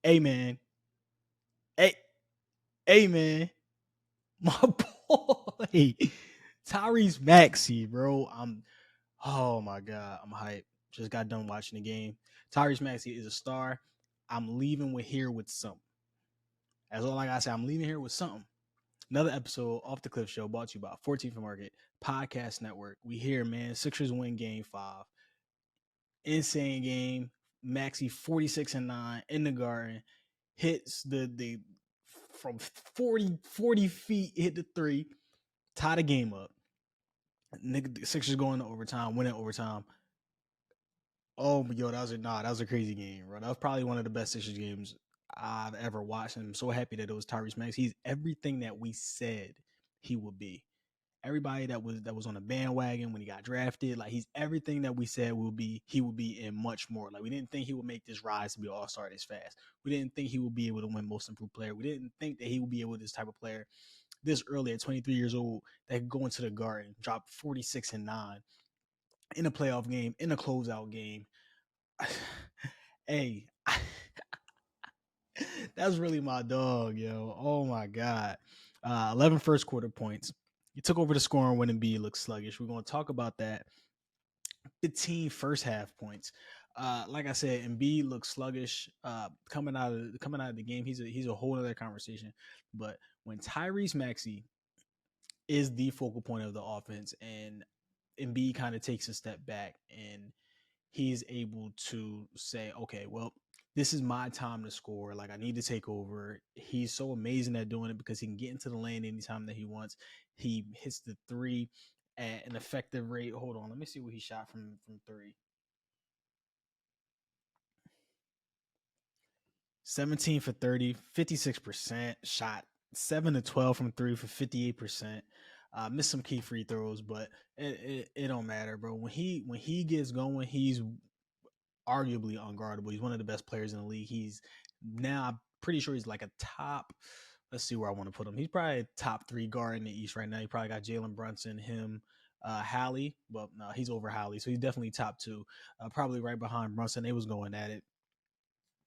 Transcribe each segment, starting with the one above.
Hey man, hey, hey man, my boy, Tyrese Maxey, bro. Oh my god, I'm hyped. Just got done watching the game. Tyrese Maxey is a star. I'm leaving with here with something. That's all I gotta say. I'm leaving here with something. Another episode off the Cliff Show brought to you by 14th Market Podcast Network. We here, man. Sixers win Game 5. Insane game. Maxey 46-9 in the Garden. Hits the from 40 feet, hit the three, tie the game up. Nigga, the Sixers going to overtime, winning overtime. Oh, yo, that was a crazy game, bro. That was probably one of the best Sixers games I've ever watched. And I'm so happy that it was Tyrese Maxey. He's everything that we said he would be. Everybody that was on the bandwagon when he got drafted, like he's everything that we said he would be and much more. Like we didn't think he would make this rise to be an all-star this fast. We didn't think he would be able to win most improved player. We didn't think that he would be able to this type of player this early at 23 years old that could go into the Garden, drop 46-9 in a playoff game, in a closeout game. Hey, that's really my dog, yo. Oh my god. 11 first quarter points. He took over the scoring when Embiid looked sluggish. We're going to talk about that. 15 first half points. Like I said, Embiid looks sluggish. Coming out of the game, he's a whole other conversation. But when Tyrese Maxey is the focal point of the offense, and Embiid kind of takes a step back, and he's able to say, okay, well, this is my time to score. Like I need to take over. He's so amazing at doing it because he can get into the lane anytime that he wants. He hits the three at an effective rate. Hold on, let me see what he shot from three. 17 for 30, 56% shot, 7 to 12 from three for 58%. Missed some key free throws, but it don't matter, bro. When he gets going, he's arguably unguardable. He's one of the best players in the league. He's now I'm pretty sure he's like a top. Let's see where I want to put him. He's probably a top 3 guard in the East right now. He probably got Jalen Brunson, him, Hallie. Well, no, he's over Hallie, so he's definitely top 2. Probably right behind Brunson. They was going at it,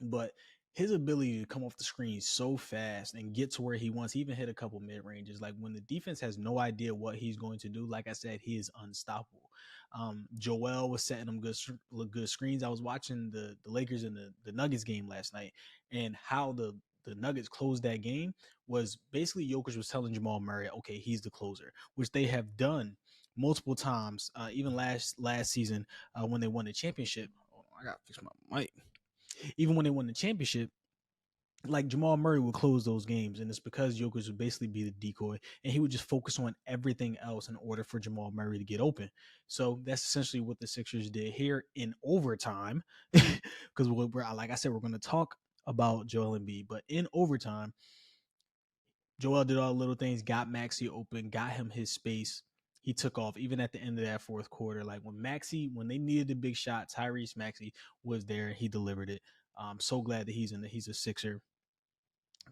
but his ability to come off the screen so fast and get to where he wants, he even hit a couple mid ranges. Like when the defense has no idea what he's going to do, like I said, he is unstoppable. Joel was setting him good screens. I was watching the Lakers and the Nuggets game last night, and how the Nuggets closed that game was basically Jokic was telling Jamal Murray, okay, he's the closer, which they have done multiple times, even last season when they won the championship. Oh, I gotta fix my mic. Even when they won the championship, like Jamal Murray would close those games, and it's because Jokic would basically be the decoy, and he would just focus on everything else in order for Jamal Murray to get open. So that's essentially what the Sixers did here in overtime, because we're like I said, we're going to talk about Joel Embiid, but in overtime, Joel did all the little things, got Maxey open, got him his space. He took off even at the end of that fourth quarter. Like when they needed the big shot, Tyrese Maxey was there. He delivered it. I'm so glad that he's a Sixer.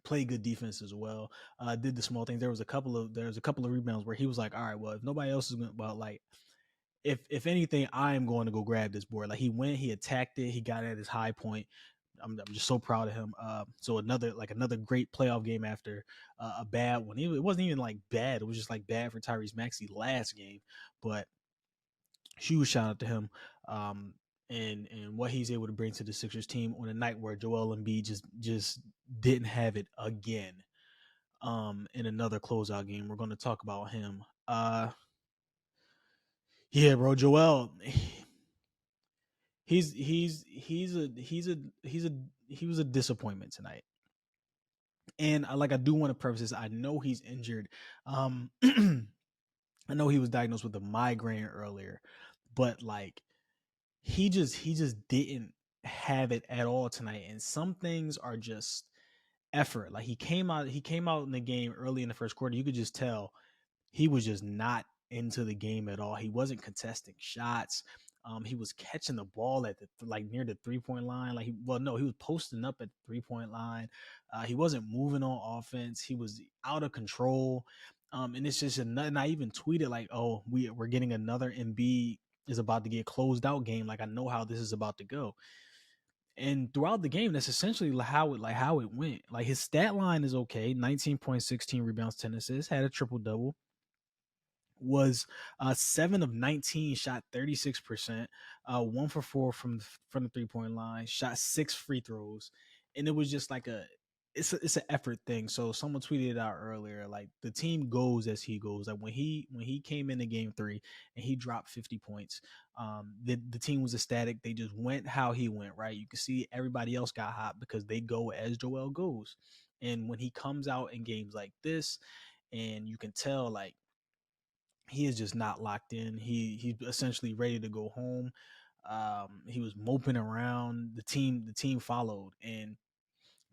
Played good defense as well. Did the small things. There was a couple of rebounds where he was like, all right, well, if nobody else is going to, well, like if anything, I am going to go grab this board. Like he went, he attacked it, he got at his high point. I'm just so proud of him. So another great playoff game after a bad one. It wasn't even like bad. It was just like bad for Tyrese Maxey last game. But huge shout out to him. And what he's able to bring to the Sixers team on a night where Joel Embiid just didn't have it again. In another closeout game, we're going to talk about him. Yeah, bro, Joel. He was a disappointment tonight. And I do want to preface this. I know he's injured. I know he was diagnosed with a migraine earlier, but like he just didn't have it at all tonight. And some things are just effort. Like he came out in the game early in the first quarter. You could just tell he was just not into the game at all. He wasn't contesting shots. He was catching the ball at near the 3-point line. He was posting up at the 3-point line. He wasn't moving on offense. He was out of control. And it's just and I even tweeted like, "Oh, we're getting another Embiid is about to get closed out game. Like I know how this is about to go." And throughout the game, that's essentially how it went. Like his stat line is okay: 19 points, 16 rebounds, 10 assists, had a triple double, was 7 of 19, shot 36%, 1 for 4 from the 3 point line, shot 6 free throws, and it was just like it's an effort thing. So someone tweeted it out earlier, like the team goes as he goes. Like when he came into game 3 and he dropped 50 points, the team was ecstatic. They just went how he went, right? You can see everybody else got hot because they go as Joel goes. And when he comes out in games like this, and you can tell like he is just not locked in. He's essentially ready to go home. He was moping around. The team followed, and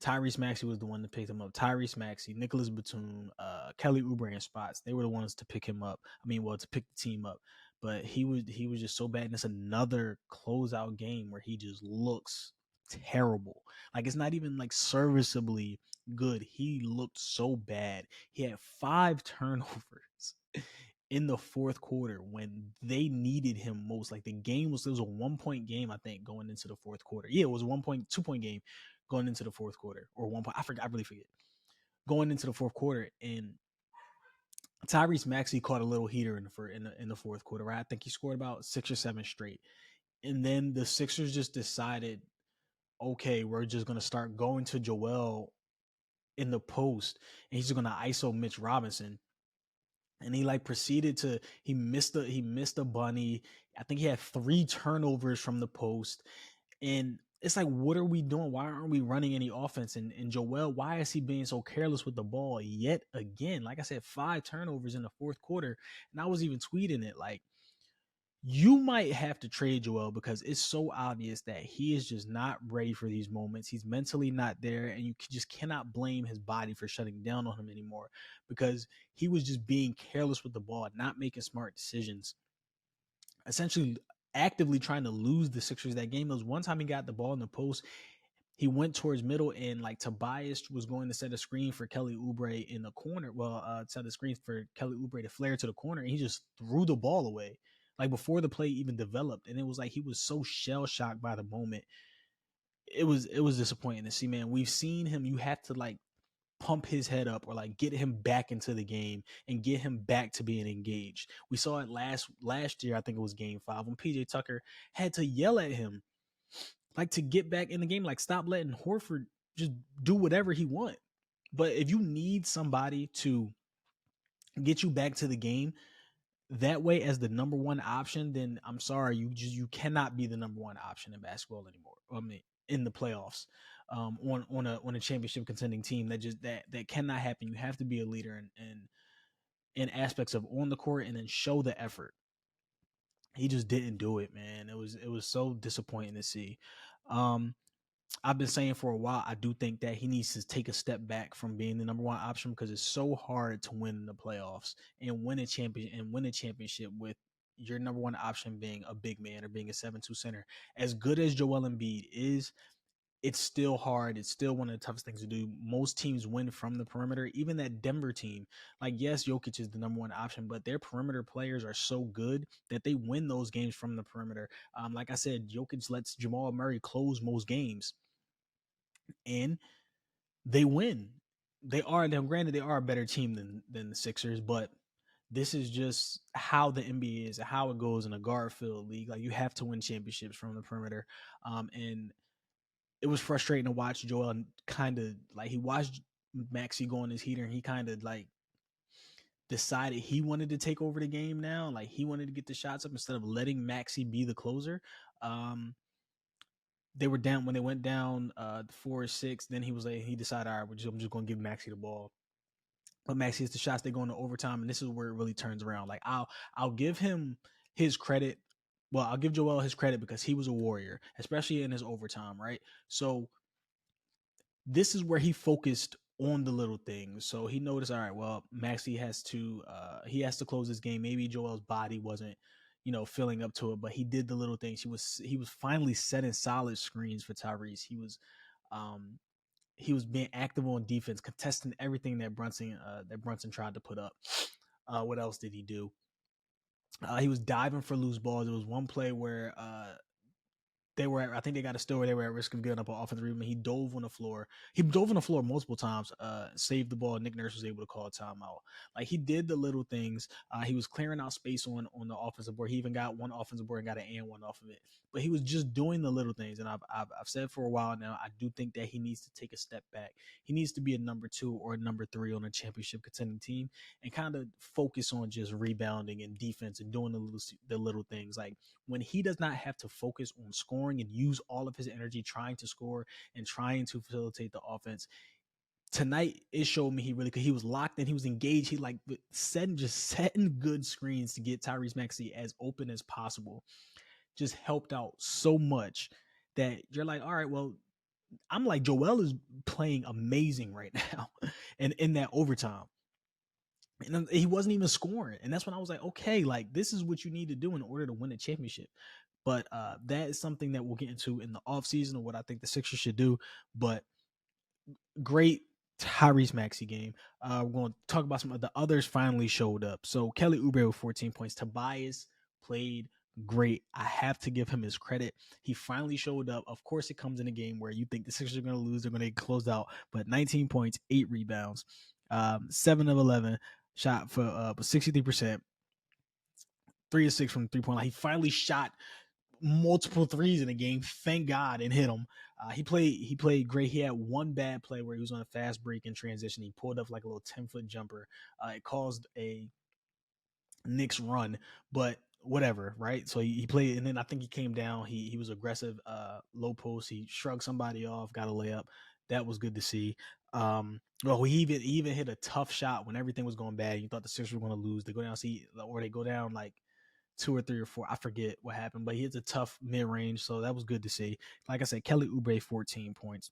Tyrese Maxey was the one that picked him up. Tyrese Maxey, Nicholas Batum, Kelly Oubre and Spots. They were the ones to pick him up. I mean, well, to pick the team up. But he was just so bad. And it's another closeout game where he just looks terrible. Like it's not even like serviceably good. He looked so bad. He had 5 turnovers in the fourth quarter when they needed him most. Like the game was, it was a 1 point game, I think, going into the fourth quarter. Yeah, it was a 2 point game going into the fourth quarter, or 1 point. I forgot. I really forget. Going into the fourth quarter, and Tyrese Maxey caught a little heater in the fourth quarter. Right, I think he scored about 6 or 7 straight, and then the Sixers just decided, okay, we're just gonna start going to Joel in the post, and he's just gonna ISO Mitch Robinson. And he like proceeded to he missed a bunny. I think he had 3 turnovers from the post. And it's like, what are we doing? Why aren't we running any offense? And Joel, why is he being so careless with the ball yet again? Like I said, 5 turnovers in the fourth quarter. And I was even tweeting it like, you might have to trade Joel because it's so obvious that he is just not ready for these moments. He's mentally not there, and you just cannot blame his body for shutting down on him anymore because he was just being careless with the ball, not making smart decisions, essentially actively trying to lose the Sixers that game. There was one time he got the ball in the post. He went towards middle, and like Tobias was going to set a screen for Kelly Oubre in the corner. Well, set a screen for Kelly Oubre to flare to the corner, and he just threw the ball away, like before the play even developed. And it was like he was so shell shocked by the moment. It was disappointing to see, man. We've seen him. You have to like pump his head up or like get him back into the game and get him back to being engaged. We saw it last year. I think it was game 5 when PJ Tucker had to yell at him like to get back in the game, like stop letting Horford just do whatever he want. But if you need somebody to get you back to the game that way as the number one option, then I'm sorry, you cannot be the number one option in basketball anymore. I mean, in the playoffs, on a championship contending team, that cannot happen. You have to be a leader in aspects of on the court and then show the effort. He just didn't do it, man. It was so disappointing to see. Um, I've been saying for a while, I do think that he needs to take a step back from being the number one option because it's so hard to win in the playoffs and win a championship with your number one option being a big man or being a 7-2 center. As good as Joel Embiid is, it's still hard. It's still one of the toughest things to do. Most teams win from the perimeter. Even that Denver team, like yes, Jokic is the number one option, but their perimeter players are so good that they win those games from the perimeter. Like I said, Jokic lets Jamal Murray close most games and they win. They are now granted they are a better team than the Sixers, but this is just how the NBA is, how it goes in a guard filled league. Like you have to win championships from the perimeter. And it was frustrating to watch Joel kind of like he watched Maxey go on his heater and he kind of like decided he wanted to take over the game now. Like he wanted to get the shots up instead of letting Maxey be the closer. Um, they were down when they went down 4-6. Then he was like, he decided, all right, I'm just going to give Maxey the ball. But Maxey hits the shots. They go into overtime, and this is where it really turns around. Like I'll give him his credit. Well, I'll give Joel his credit because he was a warrior, especially in his overtime, right? So this is where he focused on the little things. So he noticed, all right, well, Maxey has to close this game. Maybe Joel's body wasn't, filling up to it, but he did the little things. He was finally setting solid screens for Tyrese. He was being active on defense, contesting everything that Brunson tried to put up. What else did he do? He was diving for loose balls. There was one play where I think they got a steal where they were at risk of getting up an offensive rebound. He dove on the floor. He dove on the floor multiple times, saved the ball. Nick Nurse was able to call a timeout. Like, he did the little things. He was clearing out space on the offensive board. He even got one offensive board and got an and one off of it. But he was just doing the little things. And I've said for a while now, I do think that he needs to take a step back. He needs to be a number 2 or a number 3 on a championship contending team and kind of focus on just rebounding and defense and doing the little things. Like, when he does not have to focus on scoring and use all of his energy trying to score and trying to facilitate the offense, tonight it showed me he was locked in, he was engaged, he like setting good screens to get Tyrese Maxey as open as possible. Just helped out so much that you're like, all right, well, I'm like, Joel is playing amazing right now, and in that overtime. And he wasn't even scoring. And that's when I was like, okay, like, this is what you need to do in order to win a championship. But that is something that we'll get into in the offseason of what I think the Sixers should do. But great Tyrese Maxey game. We're going to talk about some of the others finally showed up. So Kelly Oubre with 14 points. Tobias played great. I have to give him his credit. He finally showed up. Of course, it comes in a game where you think the Sixers are going to lose. They're going to get closed out. But 19 points, 8 rebounds, 7 of 11. Shot for 63%, 3 of 6 from 3-point line. He finally shot multiple threes in the game, thank God, and hit them. He played great. He had one bad play where he was on a fast break in transition. He pulled up like a little 10-foot jumper. It caused a Knicks run, but whatever, right? So he played, and then I think he came down. He was aggressive, low post. He shrugged somebody off, got a layup. That was good to see. Well, he even hit a tough shot when everything was going bad. You thought the Sixers were going to lose. They go down, or they go down like 2 or 3 or 4. I forget what happened, but he hits a tough mid range, so that was good to see. Like I said, Kelly Oubre 14 points.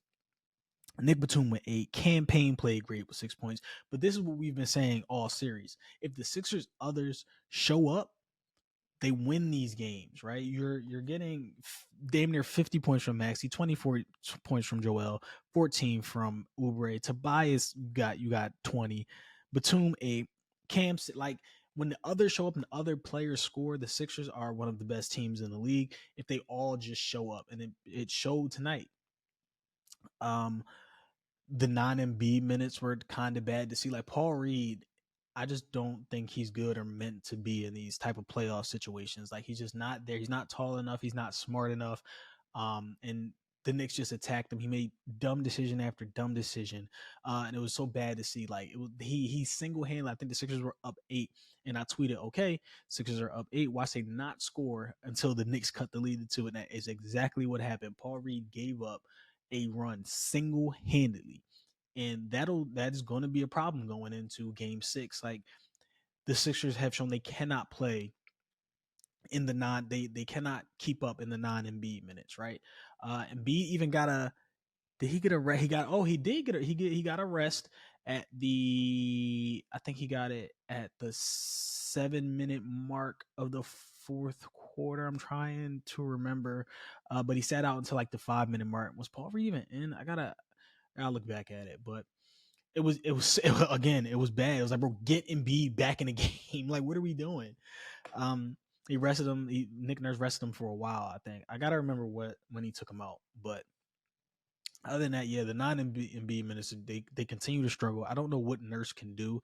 Nick Batum with 8. Cam Payne played great with 6 points. But this is what we've been saying all series. If the Sixers others show up, they win these games, right? You're getting damn near 50 points from Maxey, 24 points from Joel, 14 from Oubre. Tobias, you got 20. Batum 8. Cam, like, when the others show up and the other players score, the Sixers are one of the best teams in the league if they all just show up. And it showed tonight. The non-Embiid minutes were kind of bad to see. Like, Paul Reed, I just don't think he's good or meant to be in these type of playoff situations. Like, he's just not there. He's not tall enough. He's not smart enough. And the Knicks just attacked him. He made dumb decision after dumb decision, and it was so bad to see. Like, he single-handedly, I think the Sixers were up 8, and I tweeted, okay, Sixers are up 8. Why say not score until the Knicks cut the lead to 2? And that is exactly what happened. Paul Reed gave up a run single-handedly, and that is going to be a problem going into game 6. Like, the Sixers have shown they cannot play in the they cannot keep up in the non-Embiid minutes, right? Embiid even got a did he get a rest? He got a rest at the I think he got it at the 7-minute mark of the fourth quarter. I'm trying to remember, but he sat out until like the 5-minute mark. Was Paul Reed even in? I'll look back at it, but it was again, it was bad. It was like, bro, get Embiid back in the game. Like, what are we doing? He rested him. Nick Nurse rested him for a while, I think. I gotta remember when he took him out, but other than that, yeah, the non-Embiid minutes, they continue to struggle. I don't know what Nurse can do.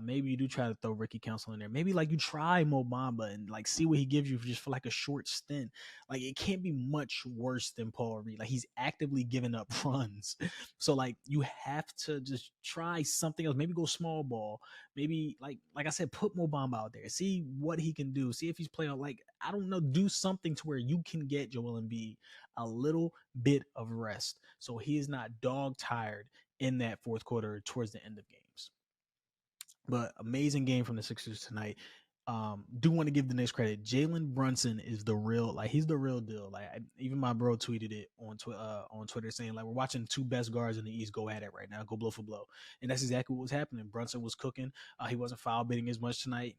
Maybe you do try to throw Ricky Council in there. Maybe like you try Mo Bamba and like see what he gives you just for like a short stint. Like, it can't be much worse than Paul Reed. Like, he's actively giving up runs. So like, you have to just try something else. Maybe go small ball. Maybe like I said, put Mo Bamba out there. See what he can do. See if he's playing like, I don't know, do something to where you can get Joel Embiid a little bit of rest so he is not dog tired in that fourth quarter towards the end of games. But amazing game from the Sixers tonight. Do want to give the Knicks credit. Jalen Brunson is the real, like, he's the real deal. Like, even my bro tweeted it on Twitter saying, like, we're watching 2 best guards in the East go at it right now, go blow for blow. And that's exactly what was happening. Brunson was cooking. He wasn't foul bidding as much tonight.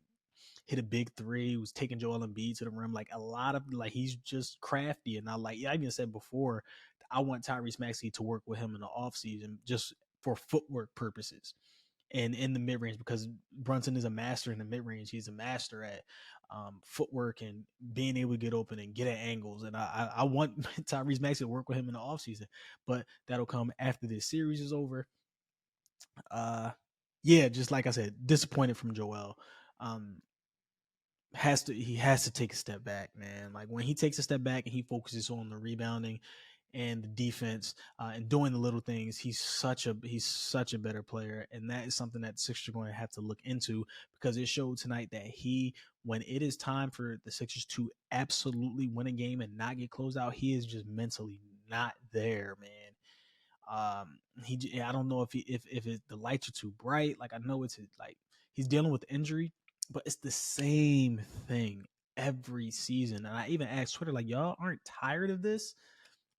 Hit a big 3. He was taking Joel Embiid to the rim. Like, a lot of, like, he's just crafty. And I even said before, I want Tyrese Maxey to work with him in the offseason just for footwork purposes. and in the mid range, because Brunson is a master in the mid range. He's a master at footwork and being able to get open and get at angles. And I want Tyrese Maxey to work with him in the offseason, but that'll come after this series is over. Yeah, just like I said, disappointed from Joel. Um, he has to take a step back, man. Like when he takes a step back and he focuses on the rebounding and the defense and doing the little things, he's such a better player, and that is something that the Sixers are going to have to look into, because it showed tonight that when it is time for the Sixers to absolutely win a game and not get closed out, he is just mentally not there, man. I don't know if the lights are too bright. Like I know it's like he's dealing with injury, but it's the same thing every season. And I even asked Twitter, like, y'all aren't tired of this?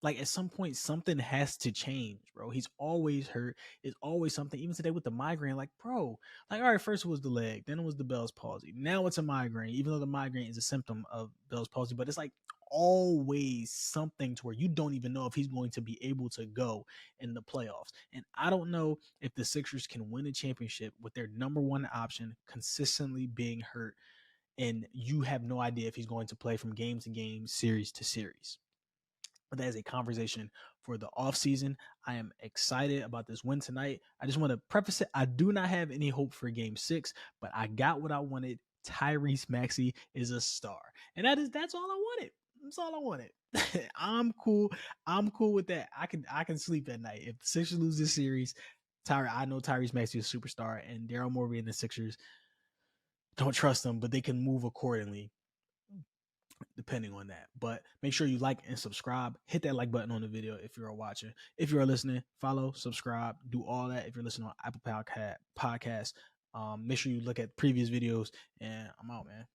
Like at some point something has to change, bro. He's always hurt. It's always something. Even today with the migraine, like, bro, like, all right, first it was the leg, then it was the Bell's palsy. Now it's a migraine, even though the migraine is a symptom of Bell's palsy. But it's like always something to where you don't even know if he's going to be able to go in the playoffs. And I don't know if the Sixers can win a championship with their number one option consistently being hurt, and you have no idea if he's going to play from game to game, series to series. But that is a conversation for the offseason. I am excited about this win tonight. I just want to preface it. I do not have any hope for game 6, but I got what I wanted. Tyrese Maxey is a star. And that's all I wanted. That's all I wanted. I'm cool. I'm cool with that. I can sleep at night. If the Sixers lose this series, I know Tyrese Maxey is a superstar, and Daryl Morey and the Sixers don't trust them, but they can move accordingly depending on that. But make sure you like and subscribe. Hit that like button on the video if you're watching. If you're listening, follow, subscribe, do all that. If you're listening on Apple Podcast, make sure you look at previous videos. And I'm out, man.